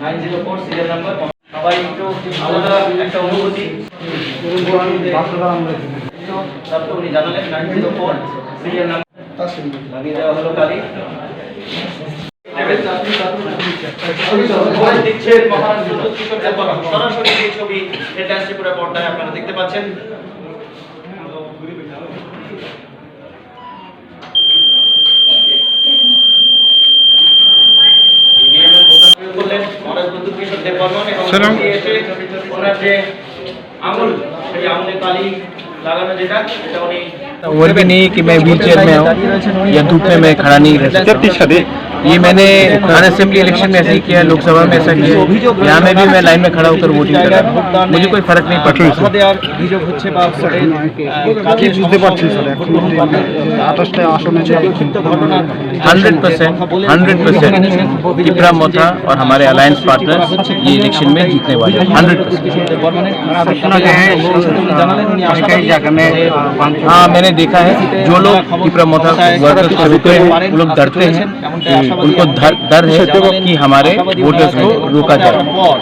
904 serial number. সবাই একটু আলাদা একটা অনুভূতি তারপর উনি জানালেন 904 সিরিয়াল নাম্বার লাগিয়ে দেওয়া হলো কালি। সরাসরি এই ছবি এটা ত্রিপুরা পর্দায় আপনারা দেখতে পাচ্ছেন। वो भी नहीं कि मैं व्हील चेयर में हूँ या धूप में मैं खड़ा नहीं रह सकता। ये मैंने खान असेंबली इलेक्शन में ऐसे ही किया, लोकसभा में ऐसा किया, यहाँ में भी मैं लाइन में खड़ा होकर वोटिंग कर रहा हूँ, मुझे कोई फर्क नहीं पड़ता। 100% त्रिपुरा मोथा और हमारे अलायंस पार्टनर्स ये इलेक्शन में जीतने वाले हैं 100%। हाँ, मैंने देखा है जो लोग त्रिपुरा मोथा वर्कर्स को रोकते हैं वो लोग डरते हैं, उनको डर है कि हमारे वोटर्स को रोका जाए।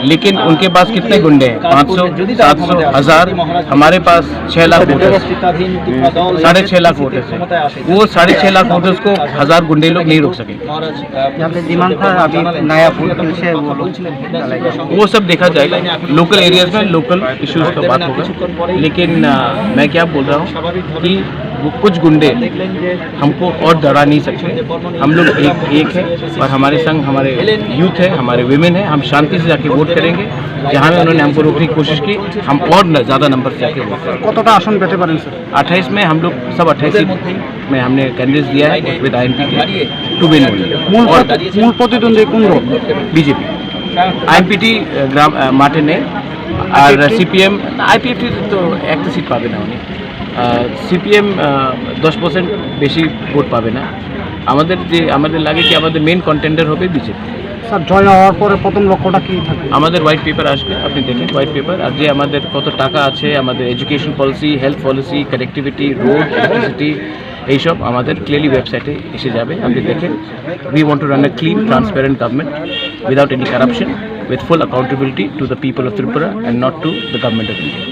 लेकिन उनके पास कितने गुंडे हैं? 500, 700, 1000। हमारे पास 6 लाख वोटर्स, 6.5 लाख वोटर्स हैं। वो 6.5 लाख वोटर्स को 1000 गुंडे लोग नहीं रोक सकेंगे। वो सब देखा जाएगा, लोकल एरियाज में लोकल इश्यूज का बात होगा। लेकिन मैं क्या बोल रहा हूँ कि वो कुछ गुंडे हमको और डरा नहीं सकते। हम लोग एक है और हमारे संग हमारे यूथ है, हमारे विमेन है। हम शांति से जाके वोट करेंगे। जहाँ में उन्होंने हमको रोकने की कोशिश की, हम और ज़्यादा नंबर से जाके वोट करेंगे। कतटा आसन पेटे पारें सर? 28 में हम लोग सब 28 में हमने कैंडिडेट दिया है विद INP के टू विन। मूल प्रतिद्वंदी कौन दल? बीजेपी, INPT গ্রাম মাঠে নেই আর CPM IPFT তো একটা সিট পাবে না উনি, CPM 10% বেশি ভোট পাবে না। আমাদের লাগে কি আমাদের মেন কন্টেন্ডার হবে বিজেপি। স্যার জয় হওয়ার পরে প্রথম লক্ষ্যটা কি থাকে? আমাদের হোয়াইট পেপার আসবে, আপনি দেখেন হোয়াইট পেপার, আর যে আমাদের কত টাকা আছে, আমাদের education policy, health policy, connectivity, road, electricity, এইসব আমাদের ক্লিয়ারলি ওয়েবসাইটে এসে যাবে। আপনি দেখেন we want to run a clean transparent government without any corruption, with full accountability to the people of Tripura and not to the government of India.